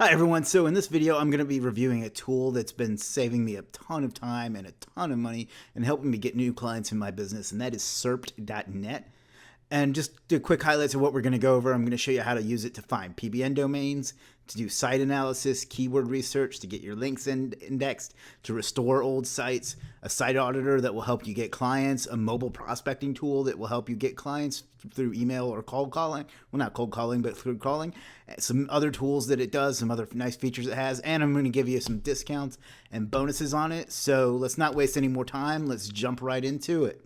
Hi everyone, so in this video I'm going to be reviewing a tool that's been saving me a ton of time and a ton of money and helping me get new clients in my business, and that is Serped.net. And just do quick highlights of what we're going to go over. I'm going to show you how to use it to find PBN domains, to do site analysis, keyword research, to get your links indexed, to restore old sites, a site auditor that will help you get clients, a mobile prospecting tool that will help you get clients through email or cold calling. Well, not cold calling, but through calling. Some other tools that it does, some other nice features it has, and I'm going to give you some discounts and bonuses on it. So let's not waste any more time. Let's jump right into it.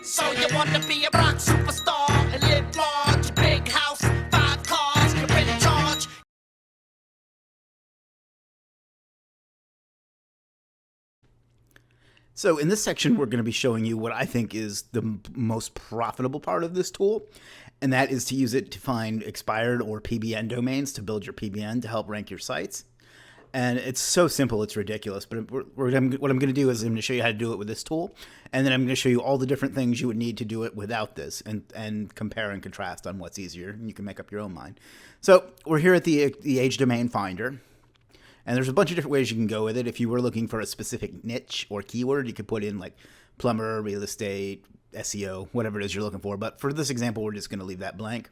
So you want to be a rock superstar and live large, big house, 5 cars, you're in charge. So in this section, we're going to be showing you what I think is the most profitable part of this tool, and that is to use it to find expired or PBN domains to build your PBN to help rank your sites. And it's so simple, it's ridiculous. But what I'm going to do is I'm going to show you how to do it with this tool, and then I'm going to show you all the different things you would need to do it without this, and compare and contrast on what's easier, and you can make up your own mind. So we're here at the Age Domain Finder, and there's a bunch of different ways you can go with it. If you were looking for a specific niche or keyword, you could put in like plumber, real estate, SEO, whatever it is you're looking for. But for this example, we're just going to leave that blank.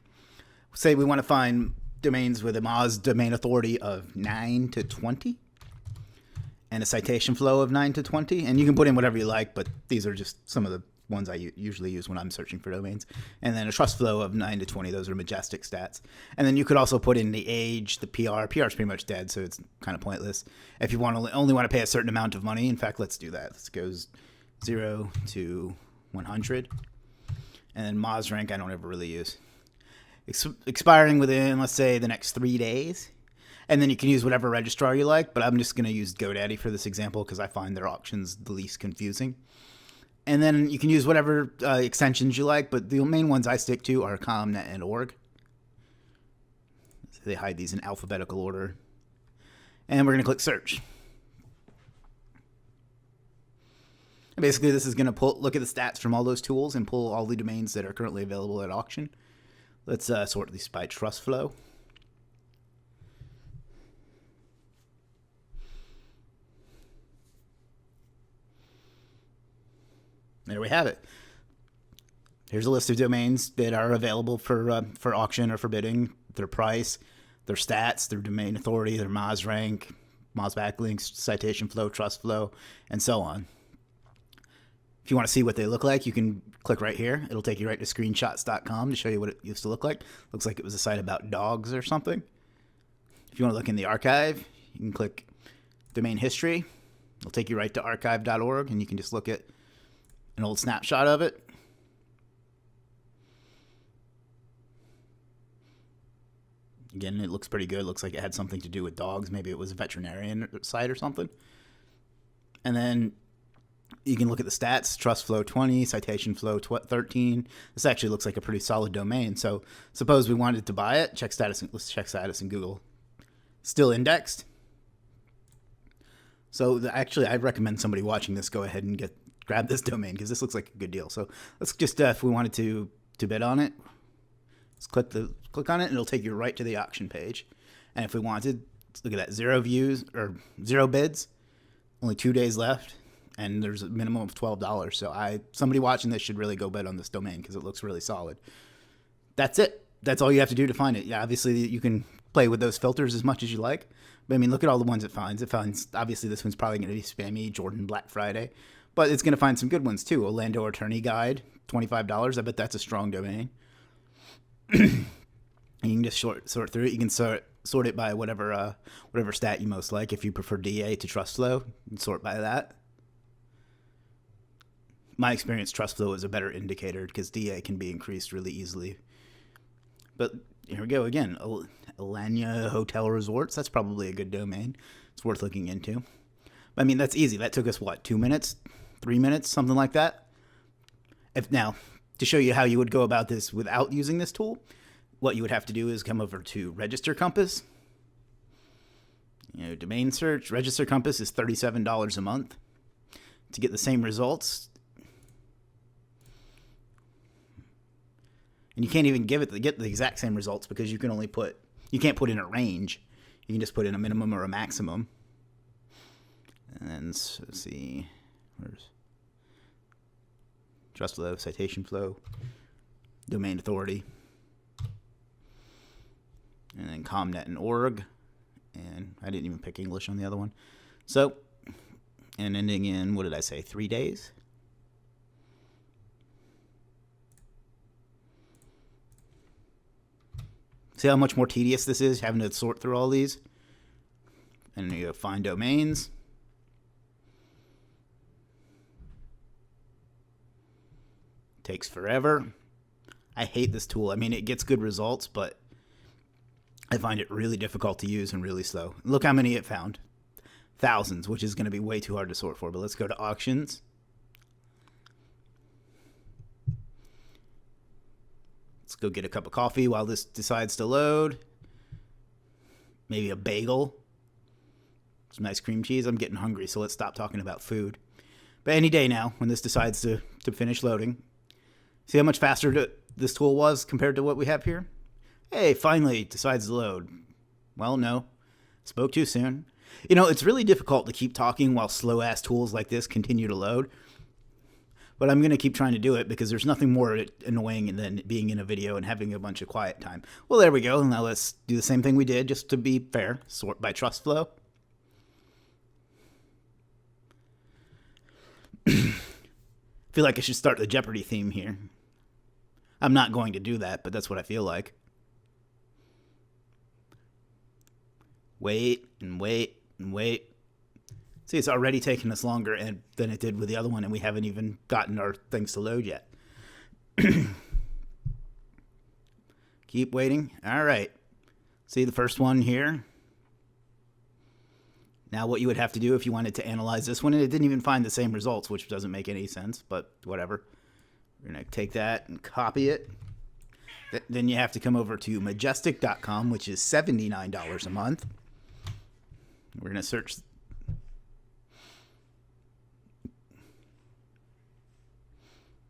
Say we want to find domains with a Moz domain authority of 9 to 20 and a citation flow of 9 to 20. And you can put in whatever you like, but these are just some of the ones I usually use when I'm searching for domains. And then a trust flow of 9 to 20. Those are majestic stats. And then you could also put in the age, the PR. PR is pretty much dead, so it's kind of pointless. If you only want to pay a certain amount of money, in fact, let's do that. This goes 0 to 100. And then Moz rank I don't ever really use. Expiring within, let's say, the next 3 days. And then you can use whatever registrar you like, but I'm just going to use GoDaddy for this example because I find their auctions the least confusing. And then you can use whatever extensions you like, but the main ones I stick to are .com.net and .org. So they hide these in alphabetical order. And we're going to click search. And basically, this is going to look at the stats from all those tools and pull all the domains that are currently available at auction. Let's sort these by trust flow. There we have it. Here's a list of domains that are available for auction or for bidding, their price, their stats, their domain authority, their Moz rank, Moz backlinks, citation flow, trust flow, and so on. If you want to see what they look like, you can click right here. It'll take you right to screenshots.com to show you what it used to look like. Looks like it was a site about dogs or something. If you want to look in the archive, you can click domain history. It'll take you right to archive.org, and you can just look at an old snapshot of it. Again, it looks pretty good. It looks like it had something to do with dogs. Maybe it was a veterinarian site or something. And then you can look at the stats, trust flow 20, citation flow 13. This actually looks like a pretty solid domain. So suppose we wanted to buy it. Let's check status in Google. Still indexed. So actually, I'd recommend somebody watching this go ahead and grab this domain because this looks like a good deal. So let's just, if we wanted to bid on it, let's click on it and it'll take you right to the auction page. And if we wanted, look at that, 0 views or 0 bids, only 2 days left. And there's a minimum of $12. So somebody watching this should really go bet on this domain because it looks really solid. That's it. That's all you have to do to find it. Yeah, obviously you can play with those filters as much as you like. But I mean, look at all the ones it finds. It finds, obviously this one's probably going to be spammy, Jordan Black Friday. But it's going to find some good ones too. Orlando Attorney Guide, $25. I bet that's a strong domain. And you can just sort through it. You can sort it by whatever stat you most like. If you prefer DA to trust flow, you can sort by that. My experience, trust flow is a better indicator because DA can be increased really easily. But here we go again. Alanya Hotel Resorts. That's probably a good domain. It's worth looking into. I mean, that's easy. That took us, what, 2 minutes? 3 minutes? Something like that? Now, to show you how you would go about this without using this tool, what you would have to do is come over to Register Compass. Domain search. Register Compass is $37 a month. To get the same results, and you can't even get the exact same results because you can only put You can't put in a range. You can just put in a minimum or a maximum. And then let's see, where's trust flow, citation flow, domain authority, and then comnet and org. And I didn't even pick English on the other one. So, and ending in, what did I say, 3 days? See how much more tedious this is, having to sort through all these? And you go find domains. Takes forever. I hate this tool. I mean, it gets good results, but I find it really difficult to use and really slow. Look how many it found. Thousands, which is going to be way too hard to sort for. But let's go to auctions. Let's go get a cup of coffee while this decides to load. Maybe a bagel. Some nice cream cheese. I'm getting hungry, so let's stop talking about food. But any day now, when this decides to finish loading. See how much faster this tool was compared to what we have here? Hey, finally it decides to load. Well, no. Spoke too soon. You know, it's really difficult to keep talking while slow-ass tools like this continue to load. But I'm going to keep trying to do it because there's nothing more annoying than being in a video and having a bunch of quiet time. Well, there we go. Now let's do the same thing we did just to be fair. Sort by trust flow. Feel like I should start the Jeopardy theme here. I'm not going to do that, but that's what I feel like. Wait and wait and wait. See, it's already taken us longer than it did with the other one, and we haven't even gotten our things to load yet. Keep waiting. All right. See the first one here? Now what you would have to do if you wanted to analyze this one, and it didn't even find the same results, which doesn't make any sense, but whatever. We're going to take that and copy it. Then you have to come over to majestic.com, which is $79 a month. We're going to search.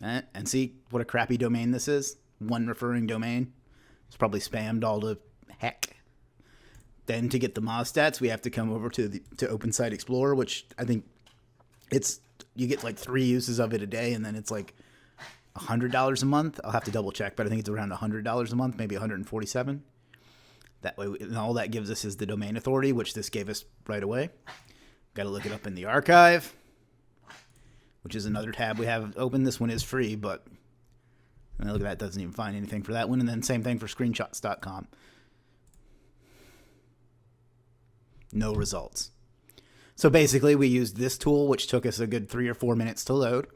And see what a crappy domain this is. One referring domain. It's probably spammed all to heck. Then to get the Moz stats, we have to come over to Open Site Explorer, which I think you get like 3 uses of it a day, and then it's like $100 a month. I'll have to double check, but I think it's around $100 a month, maybe $147. That way, and all that gives us is the domain authority, which this gave us right away. Got to look it up in the archive, which is another tab we have open. This one is free, but look at that, doesn't even find anything for that one. And then same thing for screenshots.com. No results. So basically, we used this tool, which took us a good 3 or 4 minutes to load.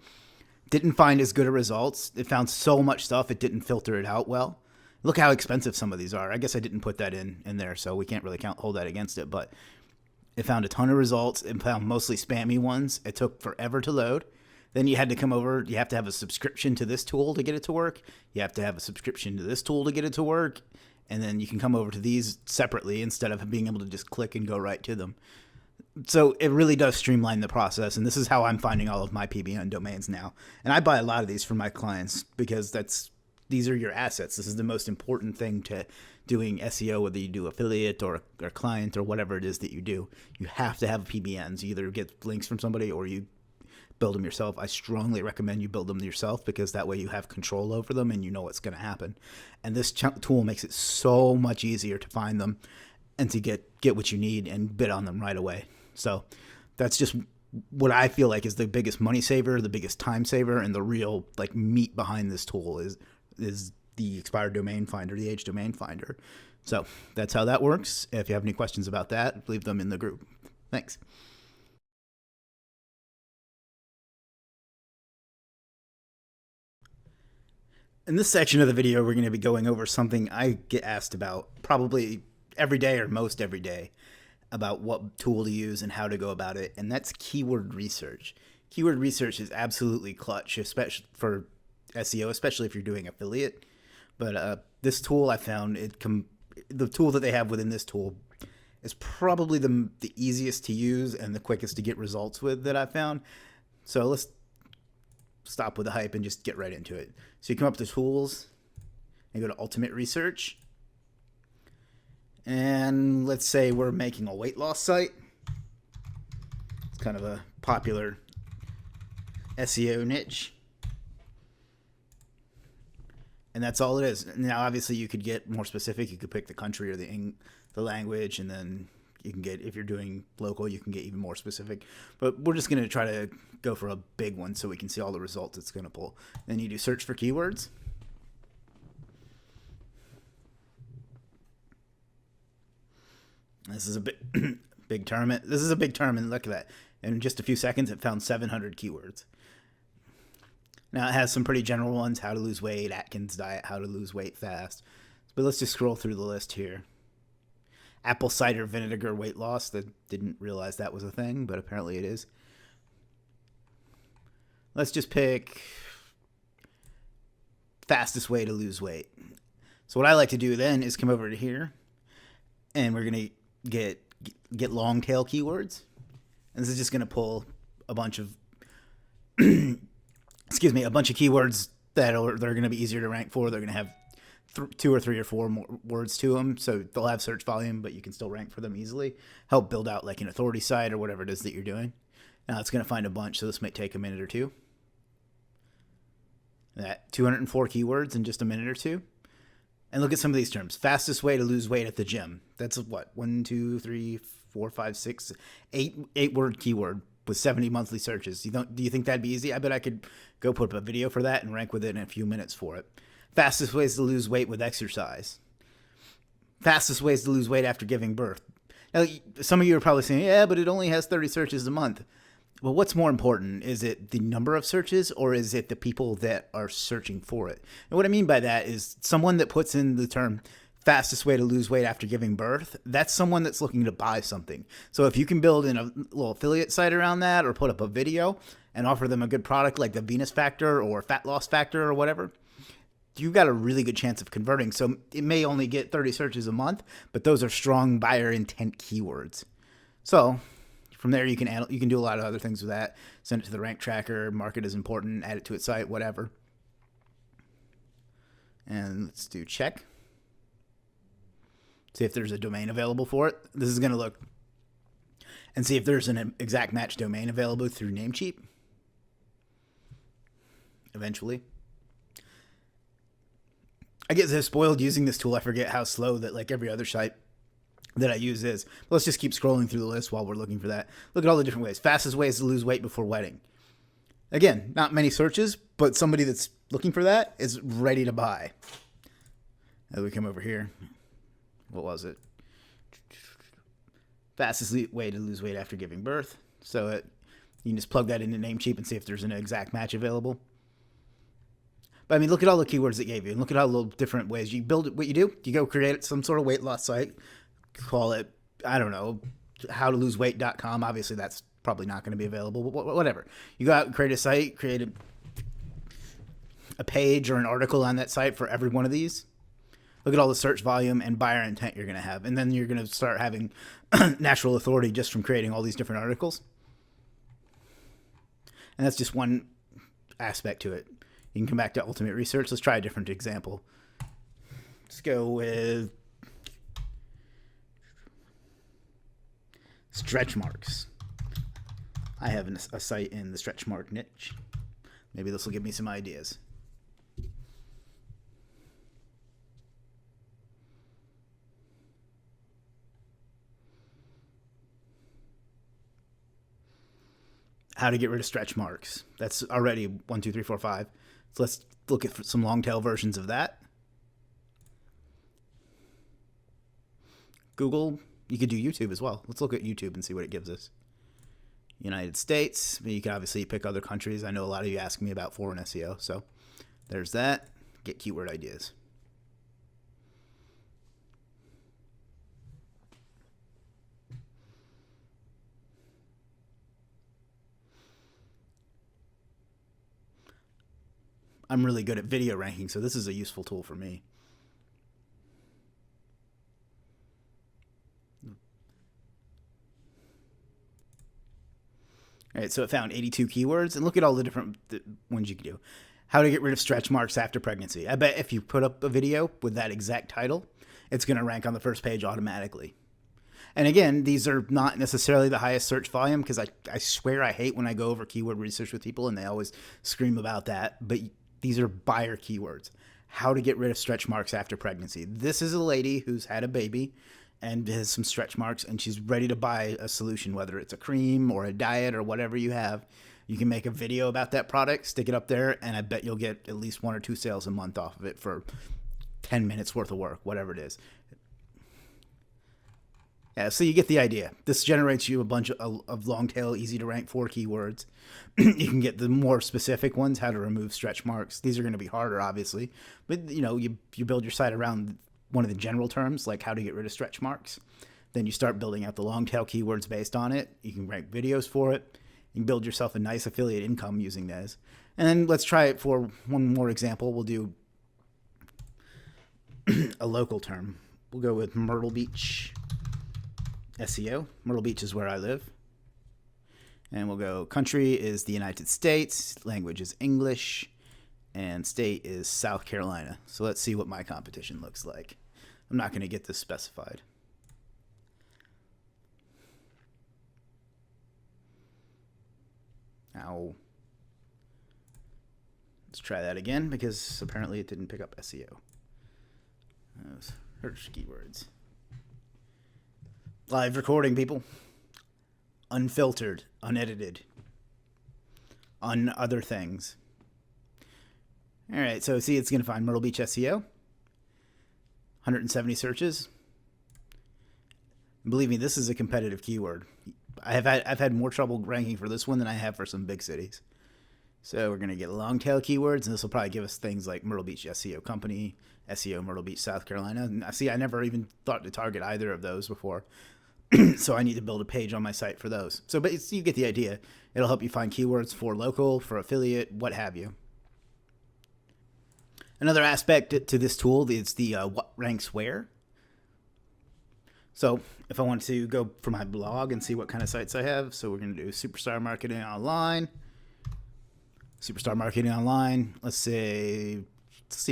Didn't find as good of results. It found so much stuff, it didn't filter it out well. Look how expensive some of these are. I guess I didn't put that in there, so we can't really hold that against it. But it found a ton of results. It found mostly spammy ones. It took forever to load. Then you had to come over. You have to have a subscription to this tool to get it to work. You have to have a subscription to this tool to get it to work. And then you can come over to these separately instead of being able to just click and go right to them. So it really does streamline the process, and this is how I'm finding all of my PBN domains now. And I buy a lot of these for my clients because these are your assets. This is the most important thing to doing SEO, whether you do affiliate or client or whatever it is that you do. You have to have PBNs. You either get links from somebody or you build them yourself. I strongly recommend you build them yourself because that way you have control over them and you know what's going to happen. And this tool makes it so much easier to find them and to get what you need and bid on them right away. So that's just what I feel like is the biggest money saver, the biggest time saver, and the real like meat behind this tool is the expired domain finder, the age domain finder. So that's how that works. If you have any questions about that, leave them in the group. Thanks. In this section of the video, we're going to be going over something I get asked about probably every day or most every day about what tool to use and how to go about it, and that's keyword research. Keyword research is absolutely clutch, especially for SEO, especially if you're doing affiliate. But this tool I found, the tool that they have within this tool is probably the easiest to use and the quickest to get results with that I've found. So let's stop with the hype and just get right into it. So you come up to tools and go to ultimate research. And let's say we're making a weight loss site. It's kind of a popular SEO niche. And that's all it is. Now, obviously, you could get more specific. You could pick the country or the language, and then you can get, if you're doing local, you can get even more specific. But we're just going to try to go for a big one so we can see all the results it's going to pull. Then you do search for keywords. This is a big term. This is a big term, and look at that. In just a few seconds, it found 700 keywords. Now, it has some pretty general ones: how to lose weight, Atkins diet, how to lose weight fast. But let's just scroll through the list here. Apple cider vinegar weight loss. That didn't realize that was a thing, but apparently it is. Let's just pick fastest way to lose weight. So what I like to do then is come over to here, and we're going to get long tail keywords. And this is just going to pull a bunch of a bunch of keywords they're going to be easier to rank for. They're going to have 2 or 3 or 4 more words to them, so they'll have search volume, but you can still rank for them easily. Help build out like an authority site or whatever it is that you're doing. Now it's going to find a bunch, so this might take a minute or two. That 204 keywords in just a minute or two. And look at some of these terms. Fastest way to lose weight at the gym. That's what? 1, 2, 3, 4, 5, 6, 8 word keyword with 70 monthly searches. Do you think that'd be easy? I bet I could go put up a video for that and rank with it in a few minutes for it. Fastest ways to lose weight with exercise. Fastest ways to lose weight after giving birth. Now, some of you are probably saying, yeah, but it only has 30 searches a month. Well, what's more important? Is it the number of searches, or is it the people that are searching for it? And what I mean by that is someone that puts in the term fastest way to lose weight after giving birth, that's someone that's looking to buy something. So if you can build in a little affiliate site around that, or put up a video and offer them a good product like the Venus Factor or Fat Loss Factor or whatever, you've got a really good chance of converting. So it may only get 30 searches a month, but those are strong buyer intent keywords. So from there, you can do a lot of other things with that. Send it to the rank tracker, mark it as important, add it to its site, whatever. And let's do check. See if there's a domain available for it. This is going to look and see if there's an exact match domain available through Namecheap. Eventually. I get so spoiled using this tool, I forget how slow that like every other site that I use is. But let's just keep scrolling through the list while we're looking for that. Look at all the different ways. Fastest ways to lose weight before wedding. Again, not many searches, but somebody that's looking for that is ready to buy. As we come over here. What was it? Fastest way to lose weight after giving birth. So you can just plug that into Namecheap and see if there's an exact match available. But I mean, look at all the keywords it gave you, and look at all the little different ways you build it. What you do, you go create some sort of weight loss site, call it, I don't know, howtoloseweight.com. Obviously, that's probably not going to be available, but whatever. You go out and create a site, create a page or an article on that site for every one of these. Look at all the search volume and buyer intent you're going to have. And then you're going to start having natural authority just from creating all these different articles. And that's just one aspect to it. You can come back to Ultimate Research. Let's try a different example. Let's go with stretch marks. I have a site in the stretch mark niche. Maybe this will give me some ideas. How to get rid of stretch marks. That's already 1, 2, 3, 4, 5. So let's look at some long tail versions of that. Google. You could do YouTube as well. Let's look at YouTube and see what it gives us. United States. You can obviously pick other countries. I know a lot of you ask me about foreign SEO. So there's that. Get keyword ideas. I'm really good at video ranking, so this is a useful tool for me. All right, so it found 82 keywords, and look at all the different ones you can do. How to get rid of stretch marks after pregnancy. I bet if you put up a video with that exact title it's going to rank on the first page automatically. And again, these are not necessarily the highest search volume, because I swear I hate when I go over keyword research with people and they always scream about that. But these are buyer keywords. How to get rid of stretch marks after pregnancy. This is a lady who's had a baby and has some stretch marks, and she's ready to buy a solution, whether it's a cream or a diet or whatever you have. You can make a video about that product, stick it up there, and I bet you'll get at least 1 or 2 sales a month off of it for 10 minutes worth of work, whatever it is. Yeah, so you get the idea. This generates you a bunch of long tail, easy to rank for keywords. You can get the more specific ones, how to remove stretch marks. These are going to be harder, obviously. But, you build your site around one of the general terms, like how to get rid of stretch marks. Then you start building out the long tail keywords based on it. You can rank videos for it. You can build yourself a nice affiliate income using those. And then let's try it for one more example. We'll do a local term. We'll go with Myrtle Beach SEO. Myrtle Beach is where I live. And we'll go country is the United States, language is English, and state is South Carolina. So let's see what my competition looks like. I'm not going to get this specified. Now, let's try that again, because apparently it didn't pick up SEO. Search keywords. Live recording, people. Unfiltered, unedited, on other things. All right, so see, it's going to find Myrtle Beach SEO. 170 searches. Believe me, this is a competitive keyword. I've had more trouble ranking for this one than I have for some big cities. So we're going to get long tail keywords, and this will probably give us things like Myrtle Beach SEO Company, SEO Myrtle Beach, South Carolina. And see, I never even thought to target either of those before. So I need to build a page on my site for those. So, but you get the idea. It'll help you find keywords for local, for affiliate, what have you. Another aspect to this tool is the what ranks where. So if I want to go for my blog and see what kind of sites I have, so we're going to do Superstar Marketing Online. Superstar Marketing Online. Let's see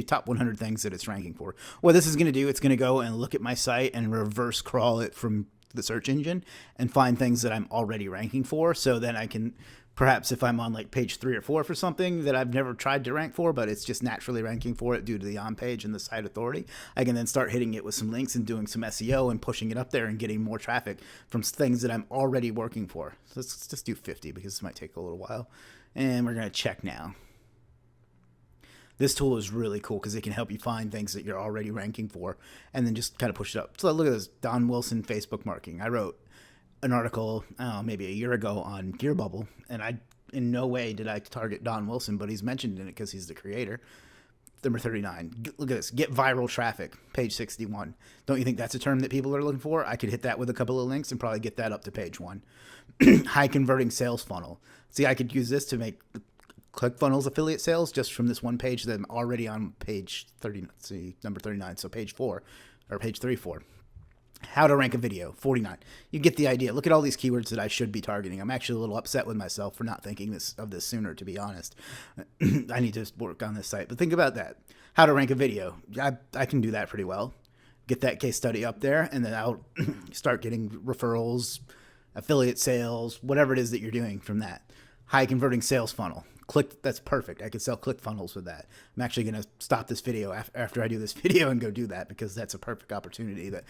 top 100 things that it's ranking for. What this is going to do, it's going to go and look at my site and reverse crawl it from the search engine and find things that I'm already ranking for. So then I can, perhaps if I'm on like page 3 or 4 for something that I've never tried to rank for, but it's just naturally ranking for it due to the on page and the site authority, I can then start hitting it with some links and doing some SEO and pushing it up there and getting more traffic from things that I'm already working for. So let's just do 50, because this might take a little while. And we're going to check now. This tool is really cool because it can help you find things that you're already ranking for and then just kind of push it up. So look at this, Don Wilson Facebook marketing. I wrote an article maybe a year ago on Gear Bubble, and in no way did I target Don Wilson, but he's mentioned in it because he's the creator. Number 39. Look at this. Get viral traffic. Page 61. Don't you think that's a term that people are looking for? I could hit that with a couple of links and probably get that up to page 1. High converting sales funnel. See, I could use this to make ClickFunnels affiliate sales just from this one page that I'm already on page 30. Let's see, number 39. So page 4 or page 34. How to rank a video, 49. You get the idea. Look at all these keywords that I should be targeting. I'm actually a little upset with myself for not thinking of this sooner, to be honest. I need to work on this site. But think about that. How to rank a video. I can do that pretty well. Get that case study up there, and then I'll start getting referrals, affiliate sales, whatever it is that you're doing from that. High converting sales funnel. That's perfect. I could sell ClickFunnels with that. I'm actually going to stop this video after I do this video and go do that, because that's a perfect opportunity that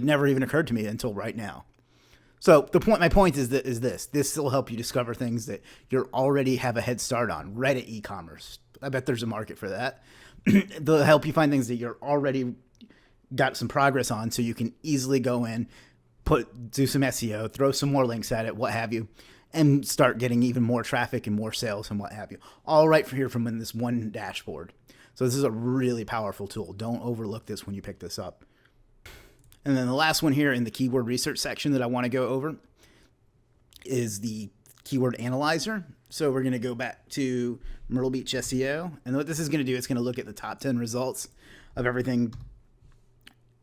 never even occurred to me until right now. So my point is this. This will help you discover things that you already have a head start on. Reddit e-commerce. I bet there's a market for that. They'll help you find things that you're already got some progress on, so you can easily go in, do some SEO, throw some more links at it, what have you, and start getting even more traffic and more sales and what have you. All right from in this one dashboard. So this is a really powerful tool. Don't overlook this when you pick this up. And then the last one here in the keyword research section that I want to go over is the keyword analyzer. So we're going to go back to Myrtle Beach SEO. And what this is going to do, it's going to look at the top 10 results of everything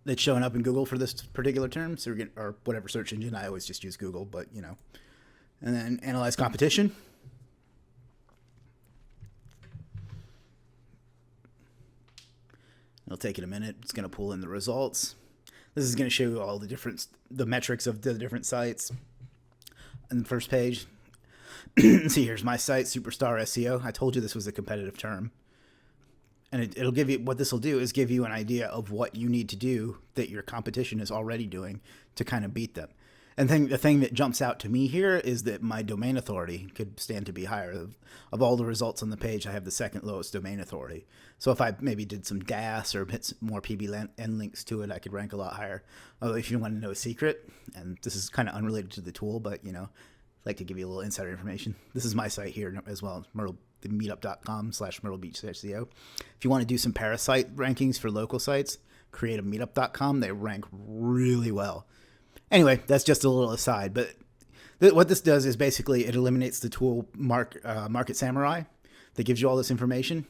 that's showing up in Google for this particular term. So or whatever search engine. I always just use Google, but you know. And then analyze competition. It'll take it a minute. It's going to pull in the results. This is going to show you all the metrics of the different sites. On the first page, see, here's my site, Superstar SEO. I told you this was a competitive term. And it'll give you, what this will do is give you an idea of what you need to do that your competition is already doing to kind of beat them. And the thing that jumps out to me here is that my domain authority could stand to be higher. Of all the results on the page, I have the second lowest domain authority. So if I maybe did some DAS or hit some more PBN links to it, I could rank a lot higher. Although if you want to know a secret, and this is kind of unrelated to the tool, but I'd like to give you a little insider information. This is my site here as well, the meetup.com/Myrtle Beach SEO. If you want to do some parasite rankings for local sites, create a meetup.com. They rank really well. Anyway, that's just a little aside, but what this does is basically it eliminates the tool Market Samurai that gives you all this information.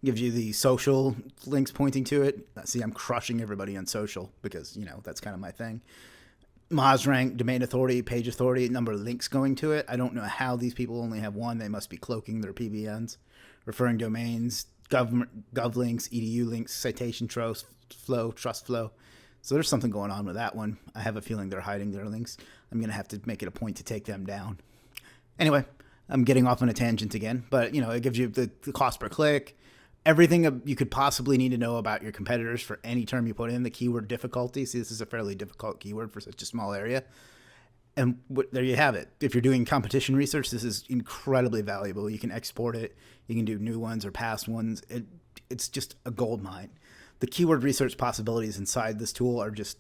Gives you the social links pointing to it. See, I'm crushing everybody on social because, that's kind of my thing. Moz rank, domain authority, page authority, number of links going to it. I don't know how these people only have one. They must be cloaking their PBNs. Referring domains, gov links, edu links, citation trust flow. So there's something going on with that one. I have a feeling they're hiding their links. I'm going to have to make it a point to take them down. Anyway, I'm getting off on a tangent again, but it gives you the cost per click, everything you could possibly need to know about your competitors for any term you put in, the keyword difficulty. See, this is a fairly difficult keyword for such a small area. And there you have it. If you're doing competition research, this is incredibly valuable. You can export it. You can do new ones or past ones. It's just a gold mine. The keyword research possibilities inside this tool are just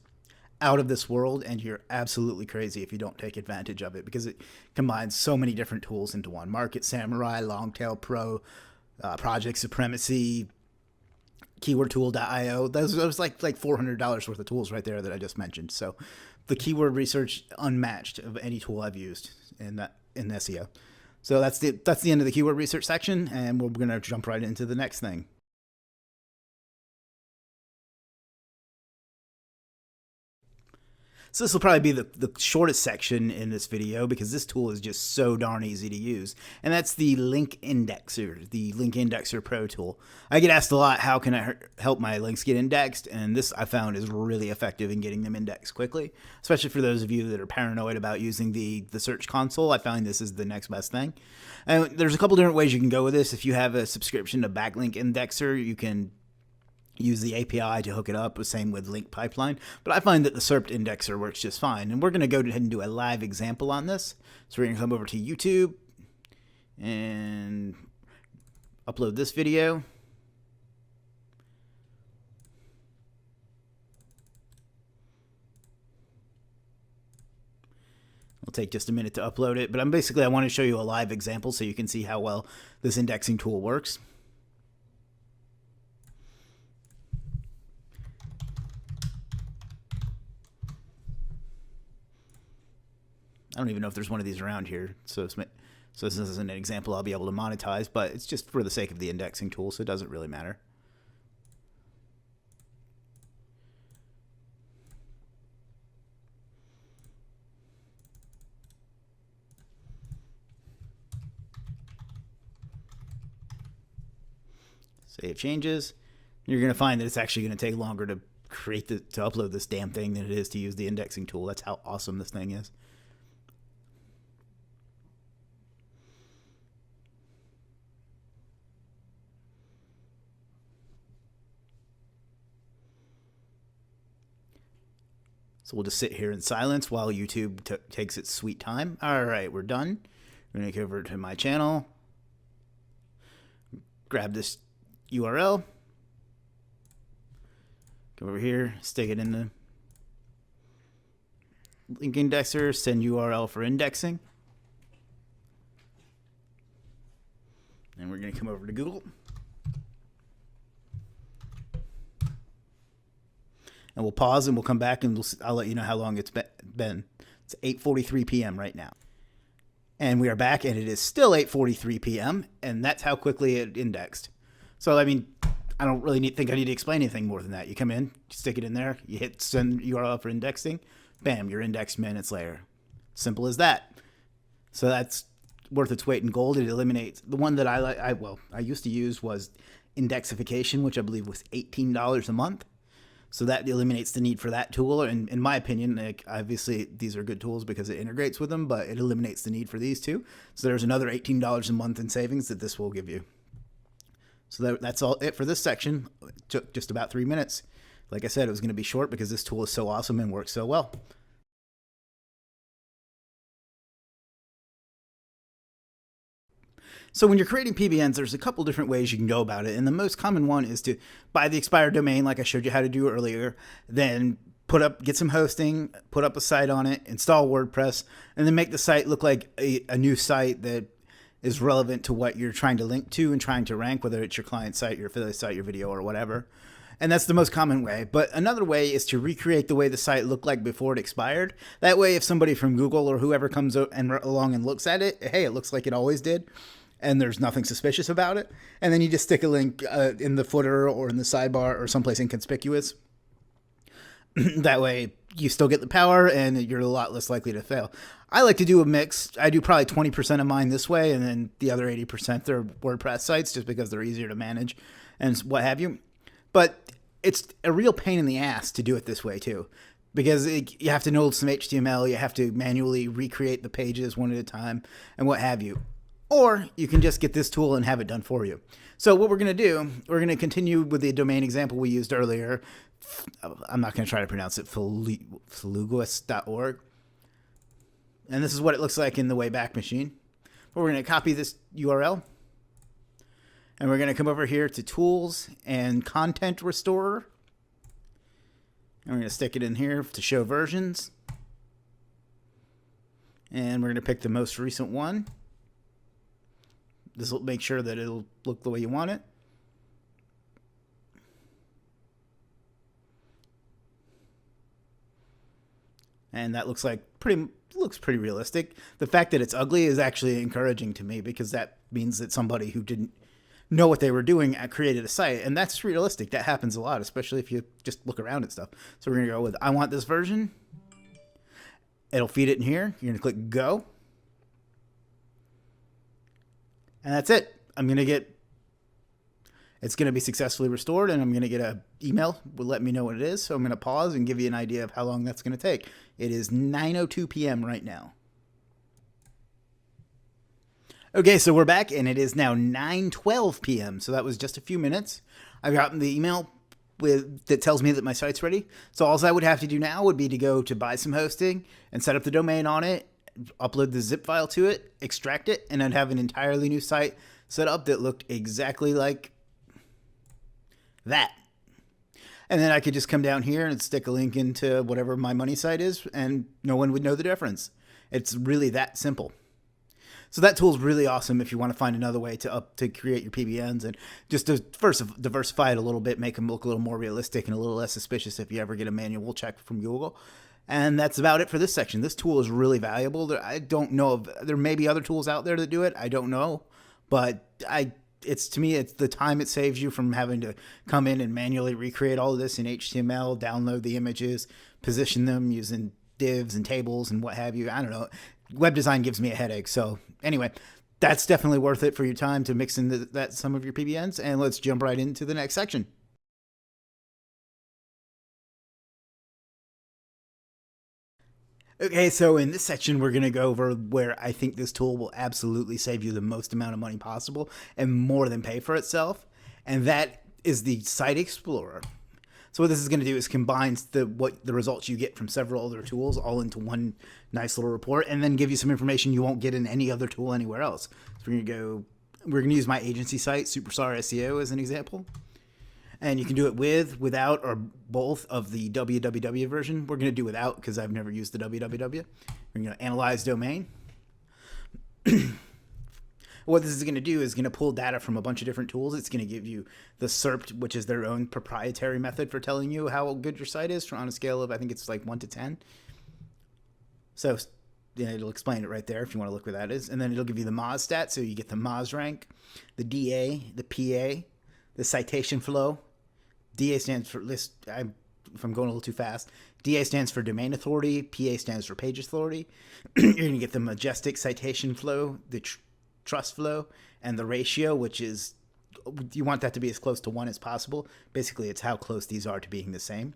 out of this world, and you're absolutely crazy if you don't take advantage of it because it combines so many different tools into one. Market Samurai, Longtail Pro, Project Supremacy, keywordtool.io. Those like $400 worth of tools right there that I just mentioned. So the keyword research unmatched of any tool I've used in SEO. So that's the end of the keyword research section, and we're going to jump right into the next thing. So this will probably be the shortest section in this video because this tool is just so darn easy to use. And that's the Link Indexer, the Link Indexer Pro tool. I get asked a lot, how can I help my links get indexed? And this I found is really effective in getting them indexed quickly, especially for those of you that are paranoid about using the Search Console. I find this is the next best thing. And there's a couple different ways you can go with this. If you have a subscription to Backlink Indexer, you can use the API to hook it up, same with Link Pipeline. But I find that the Serped indexer works just fine. And we're going to go ahead and do a live example on this. So we're going to come over to YouTube and upload this video. It'll take just a minute to upload it. But I want to show you a live example so you can see how well this indexing tool works. I don't even know if there's one of these around here, so this isn't an example I'll be able to monetize, but it's just for the sake of the indexing tool, so it doesn't really matter. Save changes. You're going to find that it's actually going to take longer to upload this damn thing than it is to use the indexing tool. That's how awesome this thing is. So we'll just sit here in silence while YouTube takes its sweet time. All right, we're done. We're going to go over to my channel, grab this URL, go over here, stick it in the link indexer, send URL for indexing. And we're going to come over to Google. And we'll pause and we'll come back and I'll let you know how long it's been. It's 8:43 p.m. right now. And we are back and it is still 8:43 p.m. and that's how quickly it indexed. So, I mean, I don't really think I need to explain anything more than that. You come in, you stick it in there, you hit send URL for indexing, bam, you're indexed minutes later. Simple as that. So that's worth its weight in gold. It eliminates the one that I used to use was indexification, which I believe was $18 a month. So that eliminates the need for that tool. And in my opinion, like, obviously these are good tools because it integrates with them, but it eliminates the need for these two. So there's another $18 a month in savings that this will give you. So that's all it for this section. It took just about 3 minutes. Like I said, it was going to be short because this tool is so awesome and works so well. So when you're creating PBNs, there's a couple different ways you can go about it. And the most common one is to buy the expired domain, like I showed you how to do earlier, then get some hosting, put up a site on it, install WordPress, and then make the site look like a new site that is relevant to what you're trying to link to and trying to rank, whether it's your client site, your affiliate site, your video, or whatever. And that's the most common way. But another way is to recreate the way the site looked like before it expired. That way, if somebody from Google or whoever comes along and looks at it, hey, it looks like it always did, and there's nothing suspicious about it. And then you just stick a link in the footer or in the sidebar or someplace inconspicuous. That way, you still get the power and you're a lot less likely to fail. I like to do a mix. I do probably 20% of mine this way, and then the other 80% they're WordPress sites just because they're easier to manage and what have you. But it's a real pain in the ass to do it this way too, because you have to know some HTML, you have to manually recreate the pages one at a time and what have you. Or you can just get this tool and have it done for you. So what we're going to do, we're going to continue with the domain example we used earlier. I'm not going to try to pronounce it, feluguis.org. And this is what it looks like in the Wayback Machine. But we're going to copy this URL. And we're going to come over here to Tools and Content Restorer. And we're going to stick it in here to show versions. And we're going to pick the most recent one. This will make sure that it'll look the way you want it. And that looks pretty realistic. The fact that it's ugly is actually encouraging to me, because that means that somebody who didn't know what they were doing created a site, and that's realistic. That happens a lot, especially if you just look around at stuff. So we're going to go with I want this version. It'll feed it in here. You're going to click go. And that's it. It's going to be successfully restored, and I'm going to get an email will let me know what it is. So I'm going to pause and give you an idea of how long that's going to take. It is 9:02 p.m. right now. Okay, so we're back, and it is now 9:12 p.m. So that was just a few minutes. I've gotten the email that tells me that my site's ready. So all I would have to do now would be to go to buy some hosting and set up the domain on it, upload the zip file to it, extract it, and I'd have an entirely new site set up that looked exactly like that. And then I could just come down here and stick a link into whatever my money site is, and no one would know the difference. It's really that simple. So that tool is really awesome if you want to find another way to create your PBNs, and just to first diversify it a little bit, make them look a little more realistic and a little less suspicious if you ever get a manual check from Google. And that's about it for this section. This tool is really valuable. I don't know if there may be other tools out there that do it. I don't know, but to me, it's the time it saves you from having to come in and manually recreate all of this in HTML, download the images, position them using divs and tables and what have you. I don't know. Web design gives me a headache. So anyway, that's definitely worth it for your time to mix in some of your PBNs. And let's jump right into the next section. Okay, so in this section, we're going to go over where I think this tool will absolutely save you the most amount of money possible and more than pay for itself. And that is the Site Explorer. So what this is going to do is combines the results you get from several other tools all into one nice little report, and then give you some information you won't get in any other tool anywhere else. So we're going to use my agency site, Superstar SEO, as an example. And you can do it with, without, or both of the www version. We're going to do without because I've never used the www. We're going to analyze domain. What this is going to do is going to pull data from a bunch of different tools. It's going to give you the Serped, which is their own proprietary method for telling you how good your site is on a scale of, I think it's like 1 to 10. So yeah, it'll explain it right there if you want to look where that is. And then it'll give you the Moz stat. So you get the Moz rank, the DA, the PA, the citation flow. DA stands for list. If I'm going a little too fast, DA stands for domain authority. PA stands for page authority. You're going to get the majestic citation flow, the trust flow, and the ratio, which is you want that to be as close to 1 as possible. Basically, it's how close these are to being the same.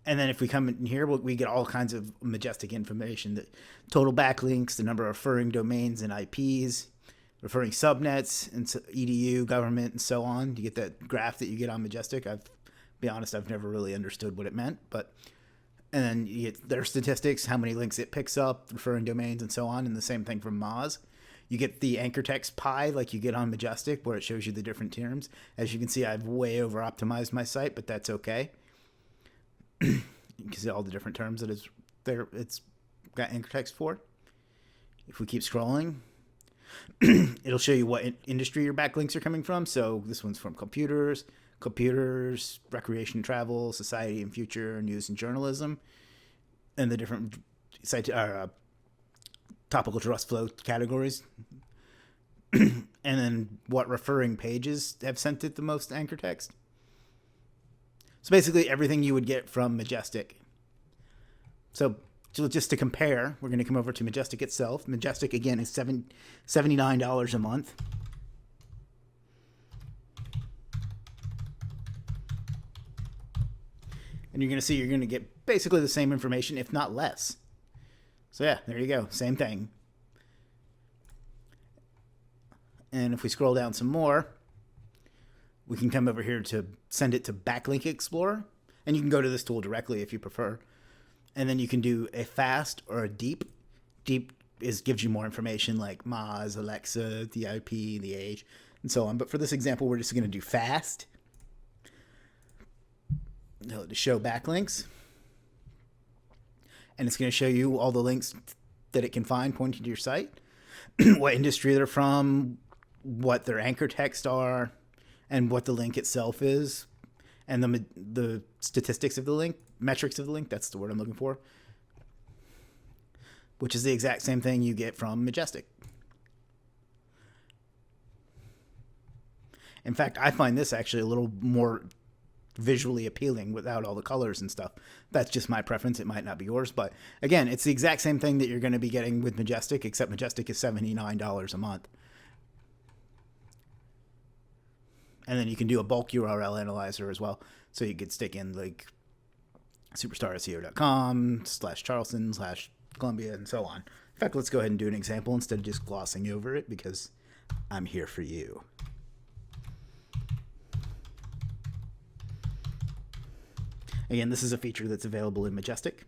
And then if we come in here, we get all kinds of majestic information: the total backlinks, the number of referring domains and IPs, referring subnets, and edu, government, and so on. You get that graph that you get on Majestic. Be honest, I've never really understood what it meant, but and then you get their statistics, how many links it picks up, referring domains, and so on. And the same thing from Moz. You get the anchor text pie like you get on Majestic, where it shows you the different terms. As you can see, I've way over optimized my site, but that's okay. You can see all the different terms that it's got anchor text for. If we keep scrolling, it'll show you what industry your backlinks are coming from. So this one's from computers, recreation and travel, society and future, news and journalism, and the different topical trust flow categories. And then what referring pages have sent it the most anchor text. So basically everything you would get from Majestic. So just to compare, we're going to come over to Majestic itself. Majestic, again, is $79 a month. And you're going to see you're going to get basically the same information, if not less. So yeah, there you go. Same thing. And if we scroll down some more, we can come over here to send it to Backlink Explorer. And you can go to this tool directly if you prefer. And then you can do a fast or a deep. Deep gives you more information like Moz, Alexa, the IP, the age, and so on. But for this example, we're just going to do fast. To show backlinks. And it's going to show you all the links that it can find pointing to your site, what industry they're from, what their anchor text are, and what the link itself is, and the statistics of the link, metrics of the link, that's the word I'm looking for, which is the exact same thing you get from Majestic. In fact, I find this actually a little more visually appealing without all the colors and stuff. That's just my preference. It might not be yours, but again, it's the exact same thing that you're going to be getting with Majestic, except Majestic is $79 a month. And then you can do a bulk URL analyzer as well. So you could stick in like superstarseo.com/Charleston/Columbia and so on. In fact, let's go ahead and do an example instead of just glossing over it, because I'm here for you. Again, this is a feature that's available in Majestic.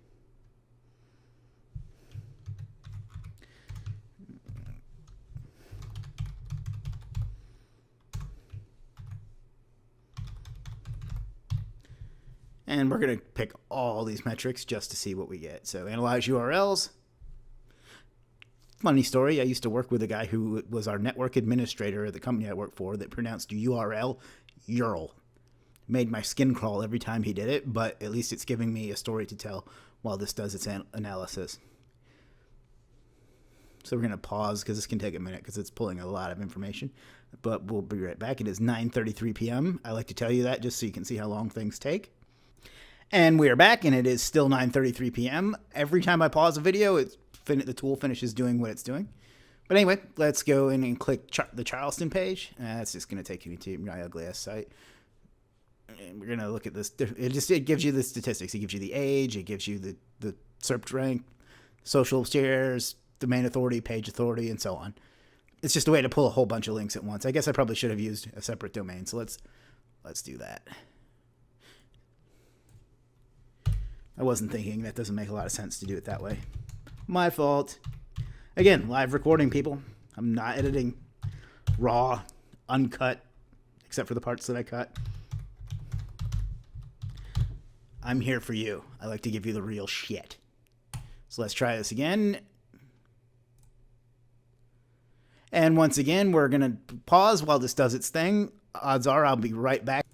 And we're going to pick all these metrics just to see what we get. So analyze URLs. Funny story, I used to work with a guy who was our network administrator at the company I worked for that pronounced URL, URL. Made my skin crawl every time he did it, but at least it's giving me a story to tell while this does its analysis. So we're going to pause because this can take a minute because it's pulling a lot of information. But we'll be right back. It is 9:33 p.m. I like to tell you that just so you can see how long things take. And we are back, and it is still 9:33 p.m. Every time I pause a video, the tool finishes doing what it's doing. But anyway, let's go in and click the Charleston page. That's just going to take you to my ugly ass site. And we're going to look at this. It gives you the statistics. It gives you the age. It gives you the Serped rank, social shares, domain authority, page authority, and so on. It's just a way to pull a whole bunch of links at once. I guess I probably should have used a separate domain. So let's do that. I wasn't thinking. That doesn't make a lot of sense to do it that way. My fault. Again, live recording, people. I'm not editing. Raw, uncut, except for the parts that I cut. I'm here for you. I like to give you the real shit. So let's try this again. And once again, we're going to pause while this does its thing. Odds are I'll be right back.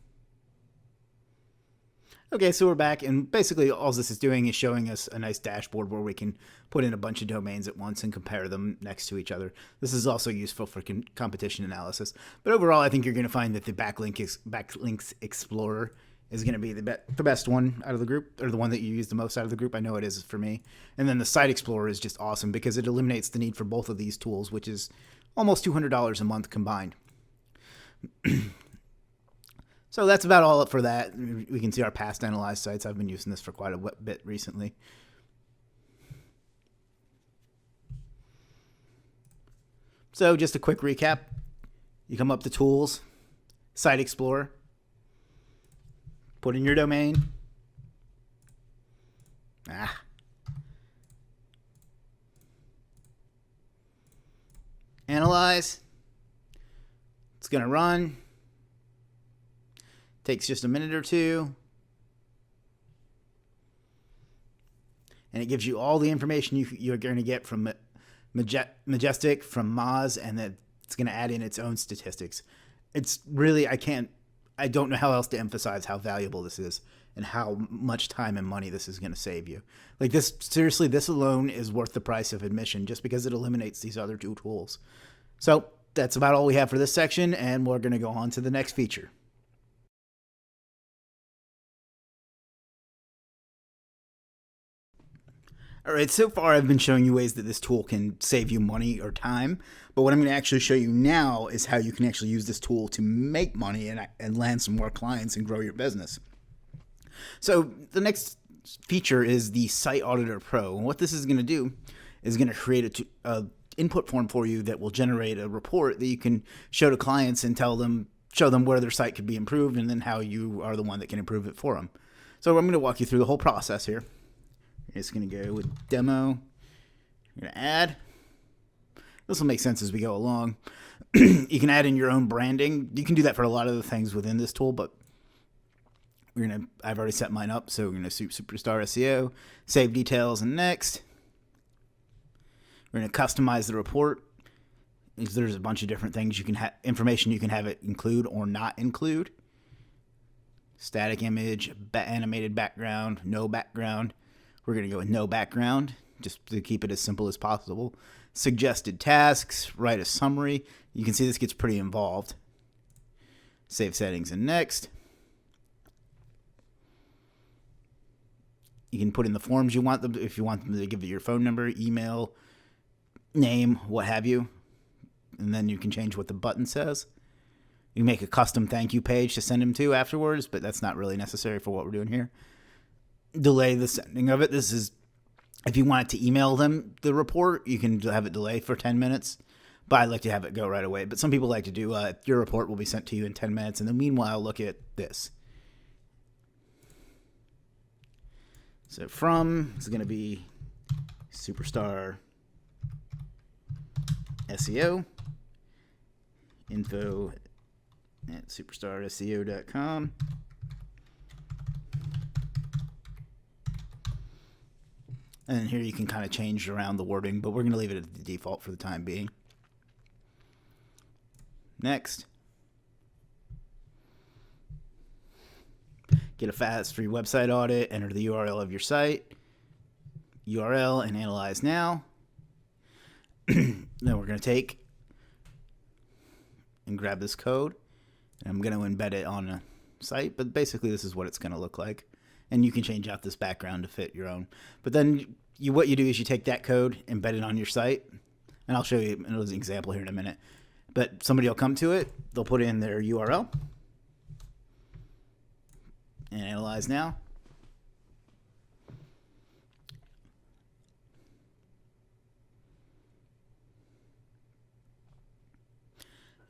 Okay, so we're back, and basically all this is doing is showing us a nice dashboard where we can put in a bunch of domains at once and compare them next to each other. This is also useful for competition analysis. But overall, I think you're going to find that the Backlinks Explorer is going to be the best one out of the group, or the one that you use the most out of the group. I know it is for me. And then the Site Explorer is just awesome because it eliminates the need for both of these tools, which is almost $200 a month combined. So that's about all for that. We can see our past analyzed sites. I've been using this for quite a bit recently. So just a quick recap. You come up to Tools, Site Explorer, put in your domain. Analyze. It's going to run. Takes just a minute or two. And it gives you all the information you're going to get from Majestic, from Moz, and then it's going to add in its own statistics. It's really, I don't know how else to emphasize how valuable this is and how much time and money this is going to save you. Like this, seriously, this alone is worth the price of admission just because it eliminates these other two tools. So that's about all we have for this section, and we're going to go on to the next feature. All right, so far I've been showing you ways that this tool can save you money or time, but what I'm going to actually show you now is how you can actually use this tool to make money and land some more clients and grow your business. So the next feature is the Site Auditor Pro, and what this is going to do is going to create an input form for you that will generate a report that you can show to clients and show them where their site could be improved, and then how you are the one that can improve it for them. So I'm going to walk you through the whole process here. It's going to go with demo. You're going to add. This will make sense as we go along. You can add in your own branding. You can do that for a lot of the things within this tool, but I've already set mine up, so we're going to Superstar SEO, save details, and next. We're going to customize the report. There's a bunch of different things you can have, information you can have it include or not include. Static image, animated background, no background. We're going to go with no background, just to keep it as simple as possible. Suggested tasks, write a summary. You can see this gets pretty involved. Save settings and next. You can put in the forms you want them, if you want them to give you your phone number, email, name, what have you. And then you can change what the button says. You can make a custom thank you page to send them to afterwards, but that's not really necessary for what we're doing here. Delay the sending of it. This is, if you want it to email them the report, you can have it delay for 10 minutes, but I like to have it go right away. But some people like to do, your report will be sent to you in 10 minutes, and then meanwhile, look at this. So from, it's going to be Superstar SEO, info at superstarseo.com. And here you can kind of change around the wording, but we're going to leave it at the default for the time being. Next. Get a fast free website audit, enter the URL of your site, URL, and analyze now. Then we're going to take and grab this code, and I'm going to embed it on a site, but basically this is what it's going to look like. And you can change out this background to fit your own. But then what you do is you take that code, embed it on your site, and I'll show you an example here in a minute. But somebody will come to it, they'll put in their URL, and analyze now.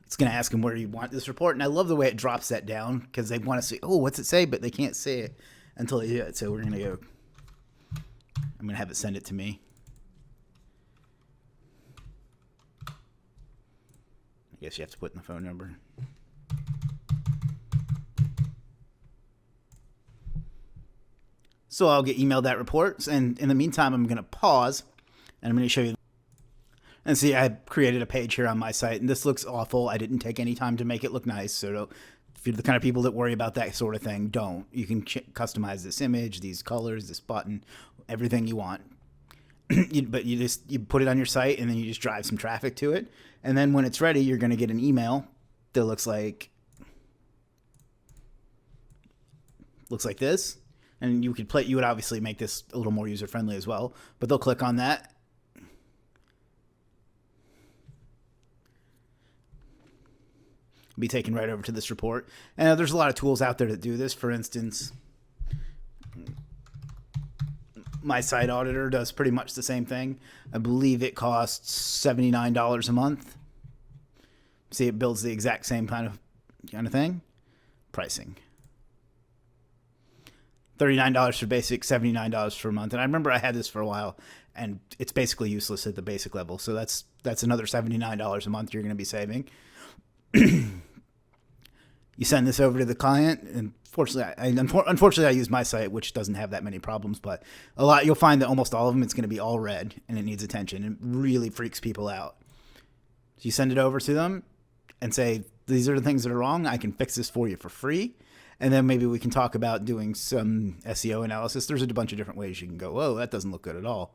It's going to ask them where you want this report, and I love the way it drops that down because they want to see, oh, what's it say? But they can't say it until they do it. So we're going to go, I'm going to have it send it to me. I guess you have to put in the phone number. So I'll get emailed that report, and in the meantime, I'm going to pause, and I'm going to show you. And see, I created a page here on my site, and this looks awful. I didn't take any time to make it look nice, so if you're the kind of people that worry about that sort of thing, don't. You can customize this image, these colors, this button, everything you want. But you put it on your site, and then you just drive some traffic to it. And then when it's ready, you're going to get an email that looks like this. And you would obviously make this a little more user-friendly as well. But they'll click on that. be taken right over to this report. And there's a lot of tools out there that do this. For instance, my site auditor does pretty much the same thing. I believe it costs $79 a month. See, it builds the exact same kind of thing. Pricing. $39 for basic, $79 for a month. And I remember I had this for a while, and it's basically useless at the basic level. So that's another $79 a month you're going to be saving. You send this over to the client, and unfortunately, I use my site, which doesn't have that many problems, but you'll find that almost all of them, it's going to be all red, and it needs attention. It really freaks people out. So you send it over to them and say, these are the things that are wrong. I can fix this for you for free. And then maybe we can talk about doing some SEO analysis. There's a bunch of different ways you can go, whoa, that doesn't look good at all.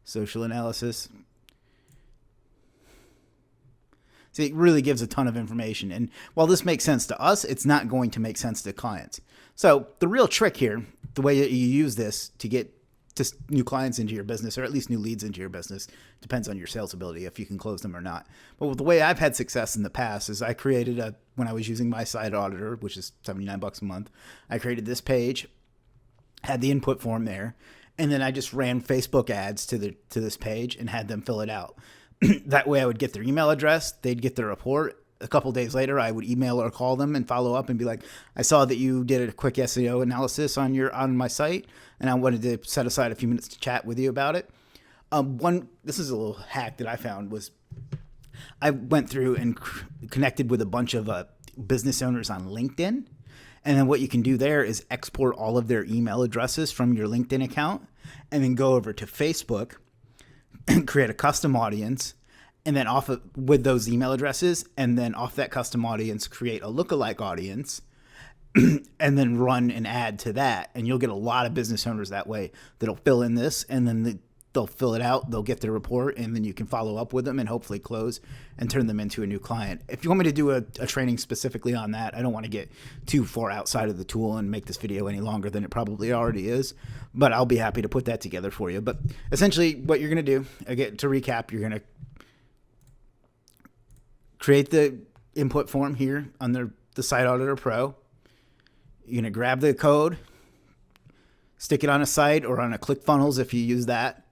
Social analysis. See, it really gives a ton of information. And while this makes sense to us, it's not going to make sense to clients. So the real trick here, the way that you use this to get just new clients into your business, or at least new leads into your business, depends on your sales ability, if you can close them or not. But the way I've had success in the past is I created when I was using my site auditor, which is $79 a month, I created this page, had the input form there, and then I just ran Facebook ads to this page and had them fill it out. That way I would get their email address, they'd get their report. A couple days later, I would email or call them and follow up and be like, I saw that you did a quick SEO analysis on my site, and I wanted to set aside a few minutes to chat with you about it. This is a little hack that I found was I went through and connected with a bunch of business owners on LinkedIn. And then what you can do there is export all of their email addresses from your LinkedIn account and then go over to Facebook and create a custom audience, and then with those email addresses, and then off that custom audience, create a lookalike audience, and then run an ad to that. And you'll get a lot of business owners that way that'll fill in this, and then they'll fill it out, they'll get their report, and then you can follow up with them and hopefully close and turn them into a new client. If you want me to do a training specifically on that, I don't want to get too far outside of the tool and make this video any longer than it probably already is, but I'll be happy to put that together for you. But essentially what you're going to do, again, to recap, you're going to create the input form here under the Site Auditor Pro. You're going to grab the code, stick it on a site or on a ClickFunnels if you use that.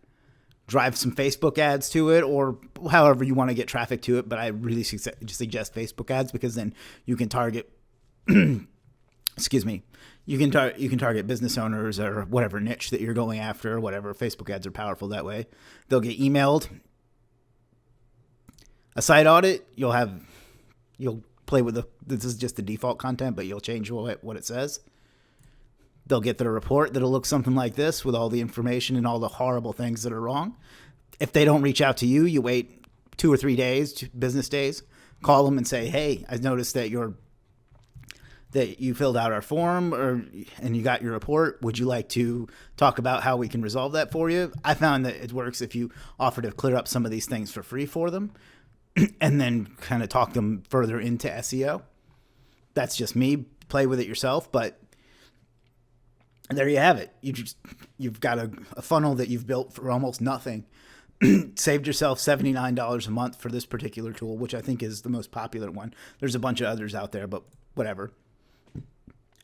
Drive some Facebook ads to it, or however you want to get traffic to it. But I really suggest Facebook ads, because then you can target, excuse me, you can target business owners or whatever niche that you're going after, or whatever. Facebook ads are powerful that way. They'll get emailed. A site audit, you'll play with this is just the default content, but you'll change what it says. They'll get their report that'll look something like this with all the information and all the horrible things that are wrong. If they don't reach out to you, you wait 2 or 3 days, business days, call them and say, hey, I noticed that you filled out our form and you got your report. Would you like to talk about how we can resolve that for you? I found that it works if you offer to clear up some of these things for free for them and then kind of talk them further into SEO. That's just me. Play with it yourself, but there you have it. You've got a funnel that you've built for almost nothing. Saved yourself $79 a month for this particular tool, which I think is the most popular one. There's a bunch of others out there, but whatever.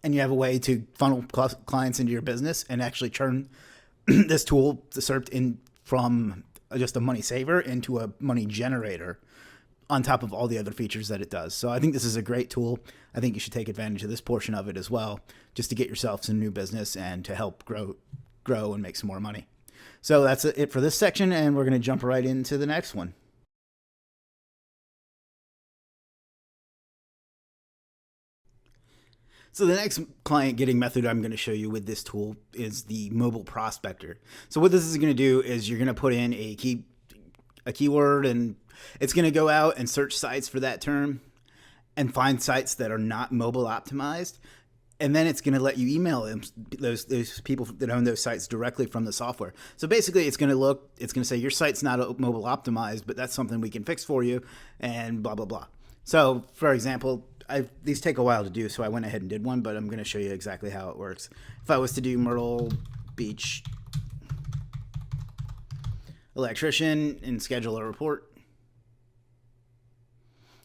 And you have a way to funnel clients into your business and actually turn this tool, the Serped, in from just a money saver into a money generator, on top of all the other features that it does. So I think this is a great tool. I think you should take advantage of this portion of it as well, just to get yourself some new business and to help grow and make some more money. So that's it for this section, and we're going to jump right into the next one. So the next client getting method I'm going to show you with this tool is the mobile prospector. So what this is going to do is you're going to put in a keyword, and it's going to go out and search sites for that term and find sites that are not mobile optimized. And then it's going to let you email them, those people that own those sites directly from the software. So basically it's going to say your site's not mobile optimized, but that's something we can fix for you, and blah, blah, blah. So for example, these take a while to do, so I went ahead and did one, but I'm going to show you exactly how it works. If I was to do Myrtle Beach electrician and schedule a report,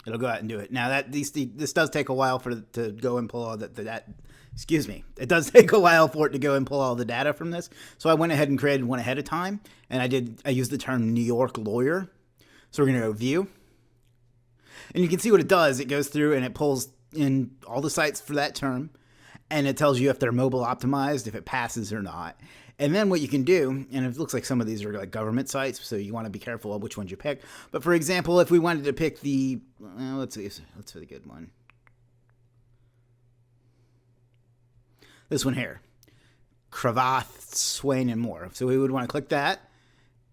It'll go out and do it. Now this does take a while for it to go and pull all that. Excuse me. It does take a while for it to go and pull all the data from this. So I went ahead and created one ahead of time, and I used the term New York lawyer. So we're going to go view, and you can see what it does. It goes through and it pulls in all the sites for that term, and it tells you if they're mobile optimized, if it passes or not. And then what you can do, and it looks like some of these are like government sites, so you want to be careful of which ones you pick. But for example, if we wanted to pick the, let's see the good one. This one here, Cravath, Swain, and more. So we would want to click that,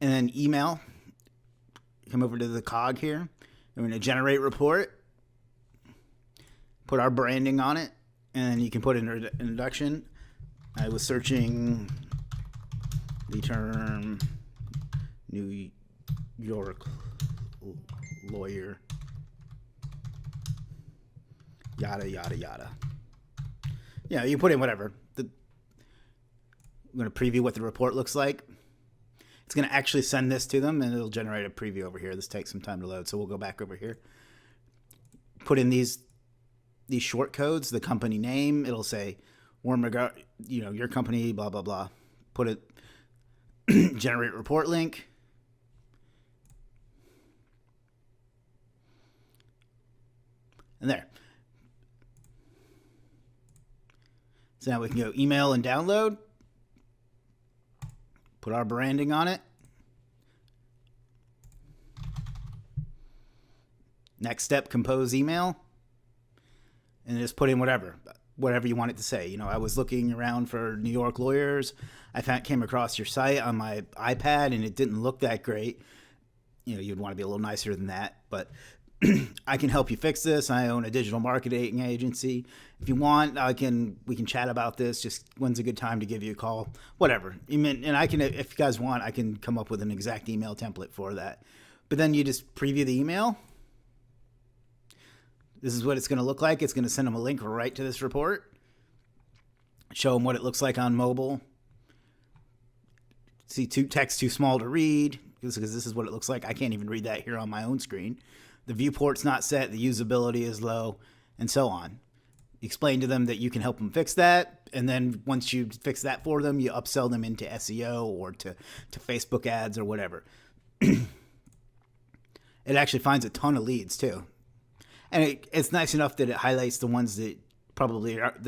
and then email. Come over to the cog here. We're going to generate report. Put our branding on it, and you can put an introduction. I was searching the term New York lawyer, yada, yada, yada. Yeah, you put in whatever. I'm going to preview what the report looks like. It's going to actually send this to them, and it'll generate a preview over here. This takes some time to load, so we'll go back over here. Put in these short codes, the company name. It'll say, warm regard, your company, blah, blah, blah. Put it, generate report link. And there. So now we can go email and download. Put our branding on it. Next step, compose email. And just put in whatever you want it to say. I was looking around for New York lawyers. Came across your site on my iPad, and it didn't look that great. You'd want to be a little nicer than that. But I can help you fix this. I own a digital marketing agency. If you want, we can chat about this. Just when's a good time to give you a call? Whatever. And I can, if you guys want, I can come up with an exact email template for that. But then you just preview the email. This is what it's going to look like. It's going to send them a link right to this report. Show them what it looks like on mobile. See, text too small to read, because this is what it looks like. I can't even read that here on my own screen. The viewport's not set. The usability is low, and so on. Explain to them that you can help them fix that, and then once you fix that for them, you upsell them into SEO or to Facebook ads or whatever. It actually finds a ton of leads too. And it's nice enough that it highlights the ones that probably aren't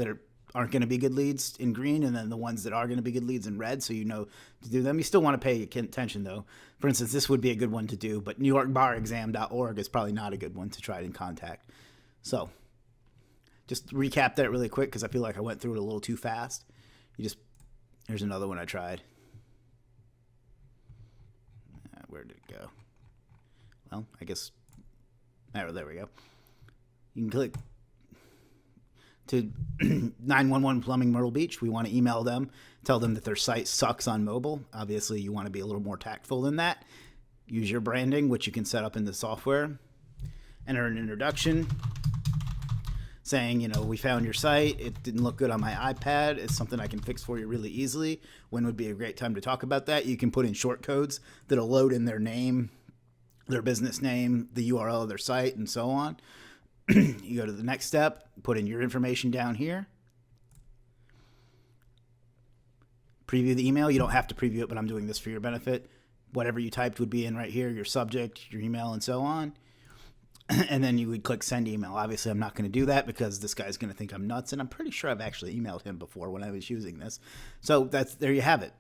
going to be good leads in green, and then the ones that are going to be good leads in red, so you know to do them. You still want to pay attention, though. For instance, this would be a good one to do, but NewYorkBarExam.org is probably not a good one to try and contact. So just recap that really quick, because I feel like I went through it a little too fast. Here's another one I tried. Where did it go? Well, I guess, there we go. You can click to 911 Plumbing Myrtle Beach. We want to email them, tell them that their site sucks on mobile. Obviously, you want to be a little more tactful than that. Use your branding, which you can set up in the software. Enter an introduction saying, we found your site. It didn't look good on my iPad. It's something I can fix for you really easily. When would be a great time to talk about that? You can put in short codes that'll load in their name, their business name, the URL of their site, and so on. You go to the next step, put in your information down here. Preview the email. You don't have to preview it, but I'm doing this for your benefit. Whatever you typed would be in right here, your subject, your email, and so on. And then you would click send email. Obviously, I'm not going to do that because this guy's going to think I'm nuts, and I'm pretty sure I've actually emailed him before when I was using this. So there you have it.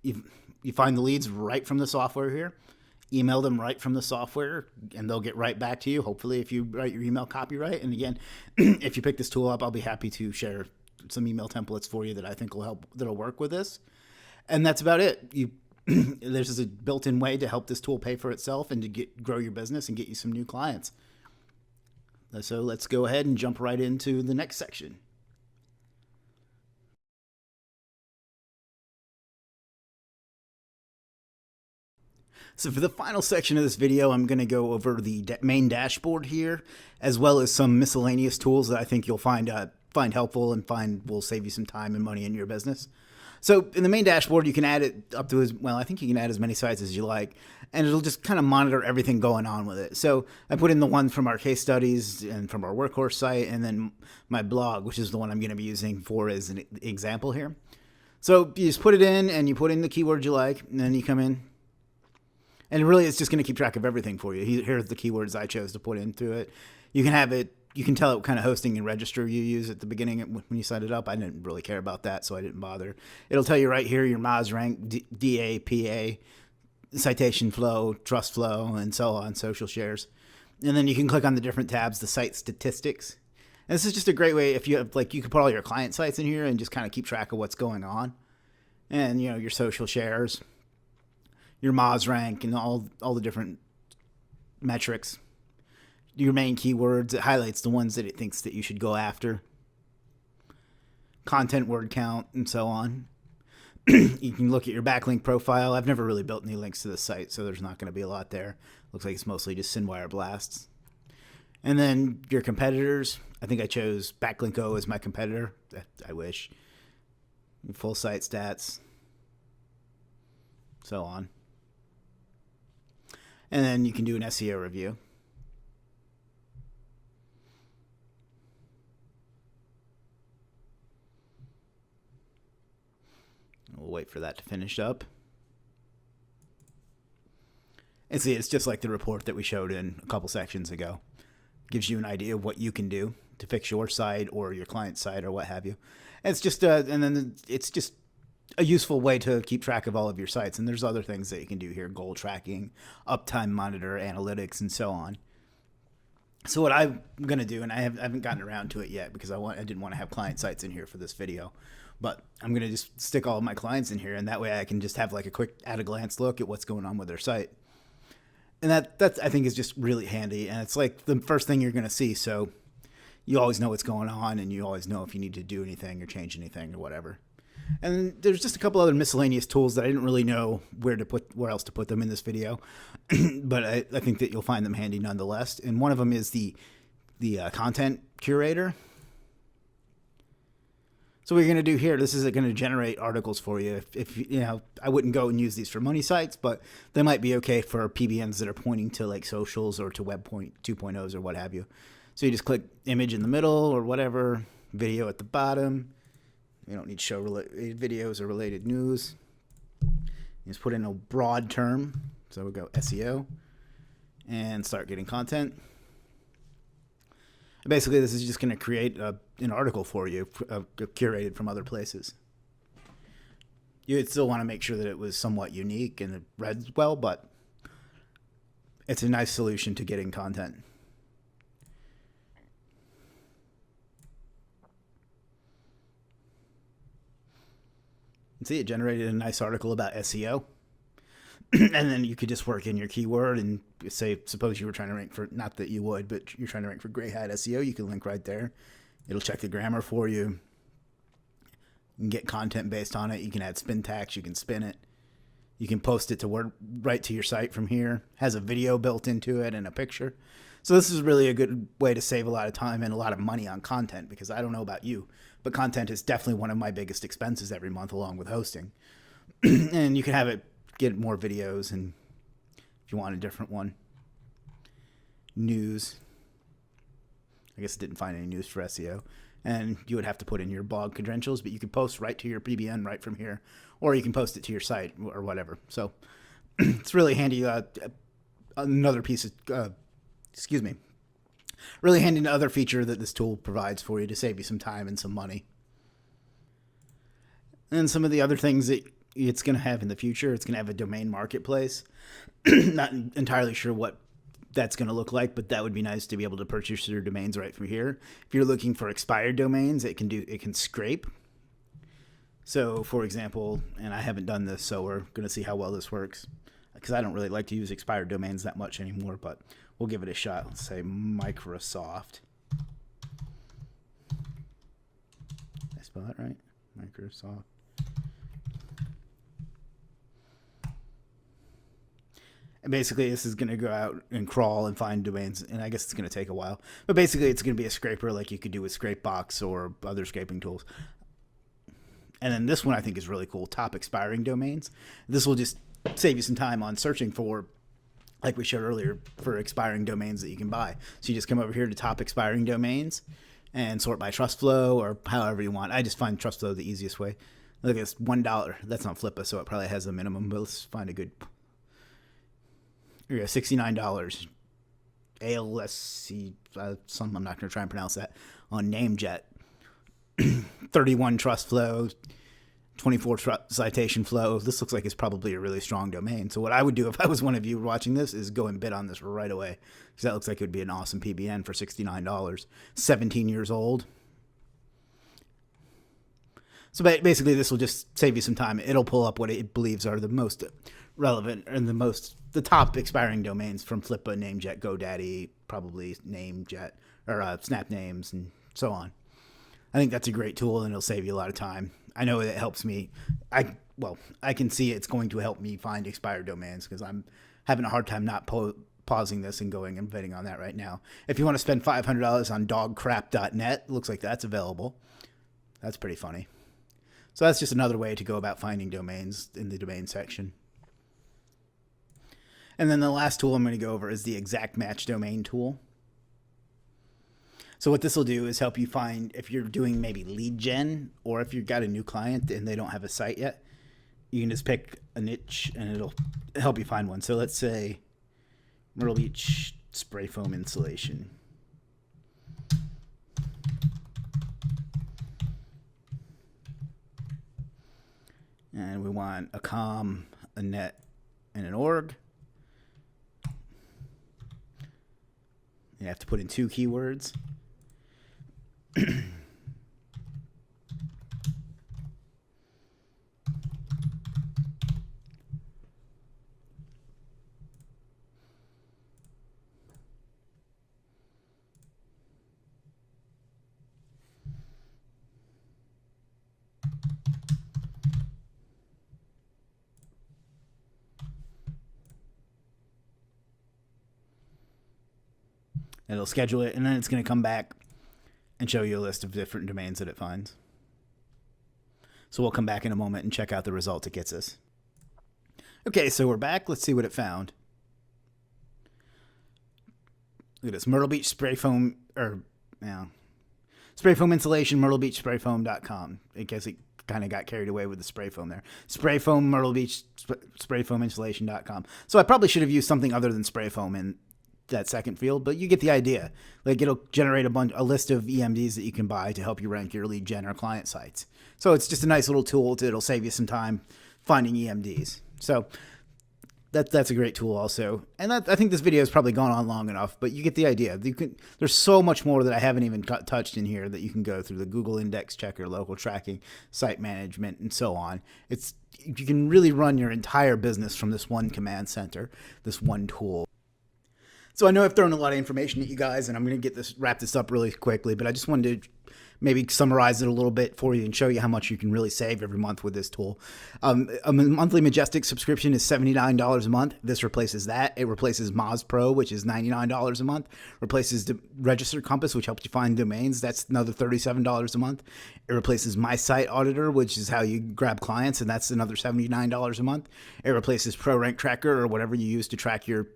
You find the leads right from the software here. Email them right from the software, and they'll get right back to you, hopefully, if you write your email copyright. And again, if you pick this tool up, I'll be happy to share some email templates for you that I think that'll work with this. And that's about it. There's a built-in way to help this tool pay for itself and to grow your business and get you some new clients. So let's go ahead and jump right into the next section. So for the final section of this video, I'm going to go over the main dashboard here, as well as some miscellaneous tools that I think you'll find helpful and find will save you some time and money in your business. So in the main dashboard, you can add it up to I think you can add as many sites as you like, and it'll just kind of monitor everything going on with it. So I put in the one from our case studies and from our workhorse site, and then my blog, which is the one I'm going to be using for as an example here. So you just put it in, and you put in the keywords you like, and then you come in. And really, it's just going to keep track of everything for you. Here's the keywords I chose to put into it. You can have it. You can tell it what kind of hosting and registry you use at the beginning when you set it up. I didn't really care about that, so I didn't bother. It'll tell you right here your Moz rank, DA, PA, citation flow, trust flow, and so on, social shares. And then you can click on the different tabs, the site statistics. And this is just a great way if you have, you can put all your client sites in here and just kind of keep track of what's going on. And, your social shares, your Moz rank, and all the different metrics. Your main keywords. It highlights the ones that it thinks that you should go after. Content word count and so on. You can look at your backlink profile. I've never really built any links to this site, so there's not going to be a lot there. Looks like it's mostly just SynWire blasts. And then your competitors. I think I chose Backlinko as my competitor. I wish. Full site stats. So on. And then you can do an SEO review. We'll wait for that to finish up. And see, it's just like the report that we showed in a couple sections ago. Gives you an idea of what you can do to fix your site or your client's site or what have you. And it's just and then it's just a useful way to keep track of all of your sites. And there's other things that you can do here: goal tracking, uptime monitor, analytics, and so on. So what I'm going to do, and I haven't gotten around to it yet because I didn't want to have client sites in here for this video. But I'm going to just stick all of my clients in here, and that way I can just have a quick at-a-glance look at what's going on with their site. And that I think is just really handy, and it's like the first thing you're going to see, so you always know what's going on, and you always know if you need to do anything or change anything or whatever. And there's just a couple other miscellaneous tools that I didn't really know where else to put them in this video, but I think that you'll find them handy nonetheless. And one of them is the content curator. So what you're going to do here, this is going to generate articles for you. If I wouldn't go and use these for money sites, but they might be okay for PBNs that are pointing to socials or to Web 2.0s or what have you. So you just click image in the middle or whatever, video at the bottom. You don't need to show videos or related news. You just put in a broad term. So we'll go SEO and start getting content. Basically, this is just going to create an article for you, curated from other places. You would still want to make sure that it was somewhat unique and it read well, but it's a nice solution to getting content. And see, it generated a nice article about SEO. And then you could just work in your keyword and say, suppose you were trying to rank for, not that you would, but you're trying to rank for gray hat SEO, you can link right there. It'll check the grammar for you. You can get content based on it. You can add spin tags. You can spin it. You can post it to right to your site from here. Has a video built into it and a picture. So this is really a good way to save a lot of time and a lot of money on content, because I don't know about you, but content is definitely one of my biggest expenses every month, along with hosting. And you can have it get more videos, and if you want a different one, news. I guess it didn't find any news for SEO, and you would have to put in your blog credentials, but you can post right to your PBN right from here, or you can post it to your site or whatever. So it's really handy. Another piece of really handy another feature that this tool provides for you to save you some time and some money. And some of the other things that it's going to have in the future, it's going to have a domain marketplace. Not entirely sure what that's going to look like, but that would be nice to be able to purchase your domains right from here. If you're looking for expired domains, it can scrape. So, for example, and I haven't done this, so we're going to see how well this works, because I don't really like to use expired domains that much anymore, but we'll give it a shot. Let's say Microsoft. Did I spell that right? Microsoft. And basically, this is going to go out and crawl and find domains, and I guess it's going to take a while. But basically, it's going to be a scraper like you could do with Scrapebox or other scraping tools. And then this one I think is really cool, top expiring domains. This will just save you some time on searching for, like we showed earlier, for expiring domains that you can buy. So you just come over here to top expiring domains and sort by trust flow or however you want. I just find trust flow the easiest way. Look at this, $1. That's not Flippa, so it probably has a minimum, but let's find a good. Here we go, $69. ALSC, some I'm not going to try and pronounce that, on Namejet. 31 trust flow, 24 citation flow. This looks like it's probably a really strong domain. So what I would do if I was one of you watching this is go and bid on this right away, because that looks like it would be an awesome PBN for $69. 17 years old. So basically this will just save you some time. It'll pull up what it believes are the most relevant and the top expiring domains from Flippa, Namejet, GoDaddy, probably Namejet, or Snap Names, and so on. I think that's a great tool, and it'll save you a lot of time. I know it helps me. I can see it's going to help me find expired domains, because I'm having a hard time not pausing this and going and bidding on that right now. If you want to spend $500 on dogcrap.net, looks like that's available. That's pretty funny. So that's just another way to go about finding domains in the domain section. And then the last tool I'm going to go over is the exact match domain tool. So what this will do is help you find, if you're doing maybe lead gen, or if you've got a new client and they don't have a site yet, you can just pick a niche and it'll help you find one. So let's say Myrtle Beach spray foam insulation. And we want a com, a net, and an org. You have to put in 2 keywords. It'll schedule it, and then it's going to come back and show you a list of different domains that it finds. So we'll come back in a moment and check out the result it gets us. Okay, so we're back. Let's see what it found. Look at this, Myrtle Beach spray foam, spray foam insulation, myrtlebeachsprayfoam.com. I guess it kind of got carried away with the spray foam there. Spray foam, Myrtle Beach sprayfoam insulation.com. So I probably should have used something other than spray foam in that second field, but you get the idea. Like, it'll generate a list of EMDs that you can buy to help you rank your lead gen or client sites. So it's just a nice little tool. It'll save you some time finding EMDs. So that's a great tool also. And I think this video has probably gone on long enough, but you get the idea. There's so much more that I haven't even touched in here that you can go through: the Google Index Checker, local tracking, site management, and so on. You can really run your entire business from this one command center, this one tool. So I know I've thrown a lot of information at you guys, and I'm going to wrap this up really quickly, but I just wanted to maybe summarize it a little bit for you and show you how much you can really save every month with this tool. A monthly Majestic subscription is $79 a month. This replaces that. It replaces Moz Pro, which is $99 a month. Replaces the Register Compass, which helps you find domains. That's another $37 a month. It replaces My Site Auditor, which is how you grab clients, and that's another $79 a month. It replaces Pro Rank Tracker, or whatever you use to track your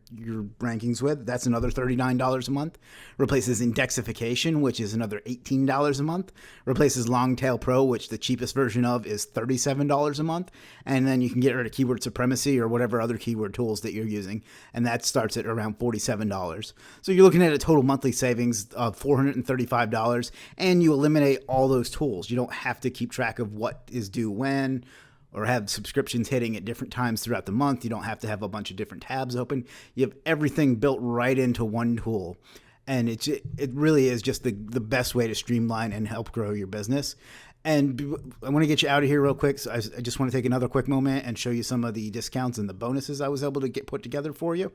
rankings with. That's another $39 a month. Replaces Indexification, which is another $18 a month. Replaces Longtail Pro, which the cheapest version of is $37 a month. And then you can get rid of Keyword Supremacy or whatever other keyword tools that you're using, and that starts at around $47. So you're looking at a total monthly savings of $435, and you eliminate all those tools. You don't have to keep track of what is due when, or have subscriptions hitting at different times throughout the month. You don't have to have a bunch of different tabs open. You have everything built right into one tool. And it really is just the best way to streamline and help grow your business. And I want to get you out of here real quick. So I just want to take another quick moment and show you some of the discounts and the bonuses I was able to get put together for you.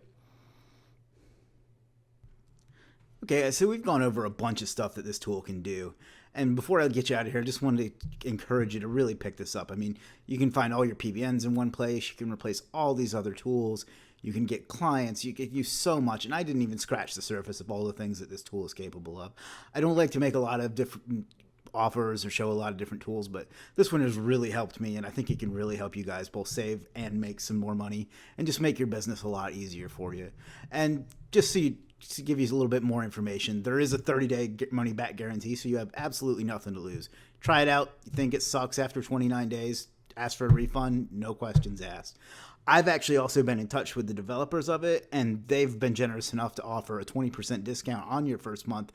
Okay, so we've gone over a bunch of stuff that this tool can do. And before I get you out of here, I just wanted to encourage you to really pick this up. I mean, you can find all your PBNs in one place. You can replace all these other tools. You can get clients. You can use so much. And I didn't even scratch the surface of all the things that this tool is capable of. I don't like to make a lot of different offers or show a lot of different tools, but this one has really helped me, and I think it can really help you guys both save and make some more money and just make your business a lot easier for you. And just to give you a little bit more information, there is a 30-day money-back guarantee, so you have absolutely nothing to lose. Try it out. You think it sucks after 29 days, ask for a refund, no questions asked. I've actually also been in touch with the developers of it, and they've been generous enough to offer a 20% discount on your first month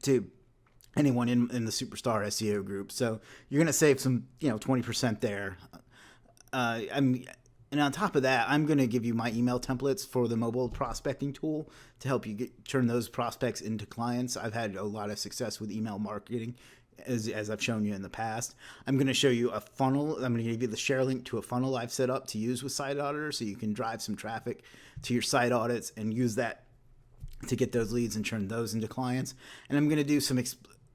to anyone in the Superstar SEO group. So you're going to save some, 20% there. And on top of that, I'm going to give you my email templates for the mobile prospecting tool to help you turn those prospects into clients. I've had a lot of success with email marketing, as I've shown you in the past. I'm going to show you a funnel. I'm going to give you the share link to a funnel I've set up to use with Site Auditor, so you can drive some traffic to your site audits and use that to get those leads and turn those into clients. And I'm going to do some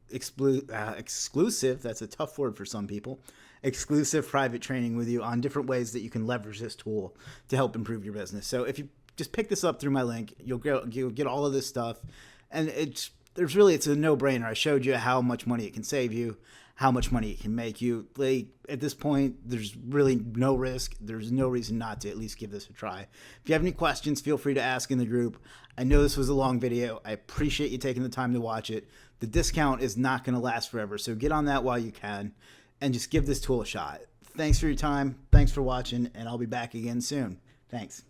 exclusive, that's a tough word for some people, exclusive private training with you on different ways that you can leverage this tool to help improve your business. So if you just pick this up through my link, you'll get all of this stuff. And it's a no-brainer. I showed you how much money it can save you, how much money it can make you. At this point, there's really no risk. There's no reason not to at least give this a try. If you have any questions, feel free to ask in the group. I know this was a long video. I appreciate you taking the time to watch it. The discount is not going to last forever, so get on that while you can and just give this tool a shot. Thanks for your time. Thanks for watching, and I'll be back again soon. Thanks.